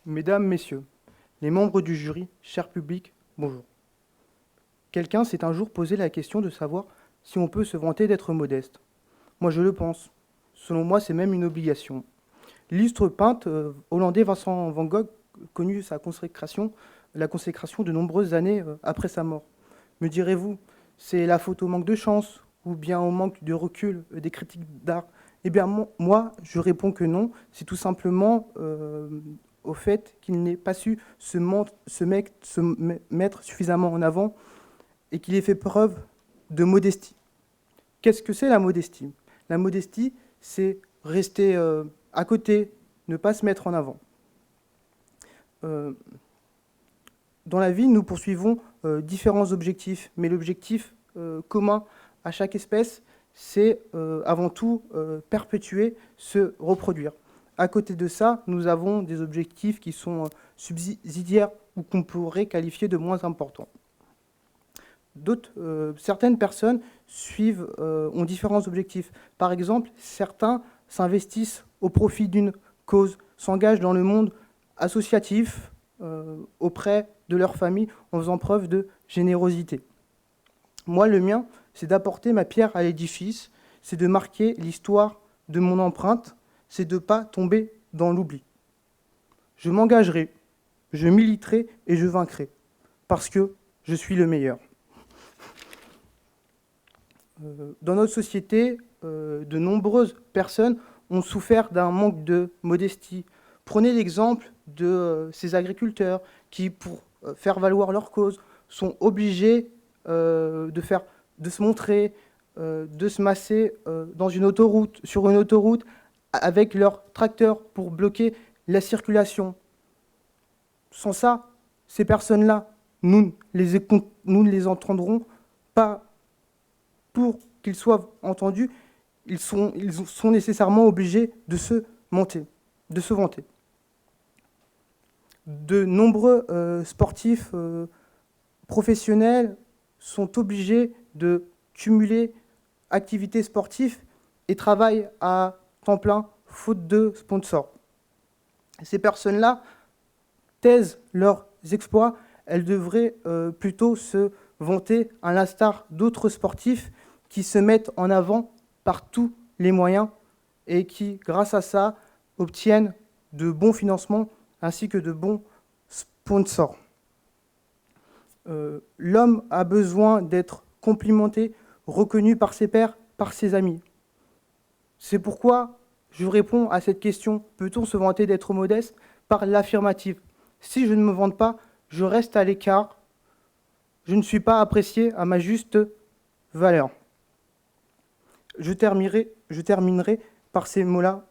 Mesdames, Messieurs, les membres du jury, cher public, bonjour. Quelqu'un s'est un jour posé la question de savoir si on peut se vanter d'être modeste. Moi, je le pense. Selon moi, c'est même une obligation. L'illustre peintre hollandais Vincent van Gogh connut la consécration de nombreuses années après sa mort. Me direz-vous, c'est la faute au manque de chance ou bien au manque de recul des critiques d'art? Eh bien, moi, je réponds que non. C'est tout simplement au fait qu'il n'ait pas su se mettre suffisamment en avant et qu'il ait fait preuve de modestie. Qu'est-ce que c'est la modestie? La modestie, c'est rester à côté, ne pas se mettre en avant. Dans la vie, nous poursuivons différents objectifs, mais l'objectif commun à chaque espèce, c'est avant tout perpétuer, se reproduire. À côté de ça, nous avons des objectifs qui sont subsidiaires ou qu'on pourrait qualifier de moins importants. Certaines personnes ont différents objectifs. Par exemple, certains s'investissent au profit d'une cause, s'engagent dans le monde associatif auprès de leur famille en faisant preuve de générosité. Moi, le mien, c'est d'apporter ma pierre à l'édifice, c'est de marquer l'histoire de mon empreinte, c'est de ne pas tomber dans l'oubli. Je m'engagerai, je militerai et je vaincrai, parce que je suis le meilleur. Dans notre société, de nombreuses personnes ont souffert d'un manque de modestie. Prenez l'exemple de ces agriculteurs qui, pour faire valoir leur cause, sont obligés de se montrer, de se masser sur une autoroute avec leur tracteur pour bloquer la circulation. Sans ça, ces personnes-là, nous ne les entendrons pas. Pour qu'ils soient entendus, ils sont nécessairement obligés de se vanter. De nombreux sportifs professionnels sont obligés de cumuler activités sportives et travaillent à temps plein, faute de sponsors. Ces personnes-là taisent leurs exploits, elles devraient plutôt se vanter à l'instar d'autres sportifs qui se mettent en avant par tous les moyens et qui, grâce à ça, obtiennent de bons financements ainsi que de bons sponsors. L'homme a besoin d'être complimenté, reconnu par ses pairs, par ses amis. C'est pourquoi je réponds à cette question, peut-on se vanter d'être modeste? Par l'affirmative. Si je ne me vante pas, je reste à l'écart, je ne suis pas apprécié à ma juste valeur. Je terminerai par ces mots-là.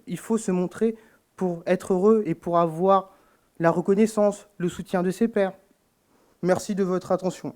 Il faut se montrer pour être heureux et pour avoir la reconnaissance, le soutien de ses pairs. Merci de votre attention.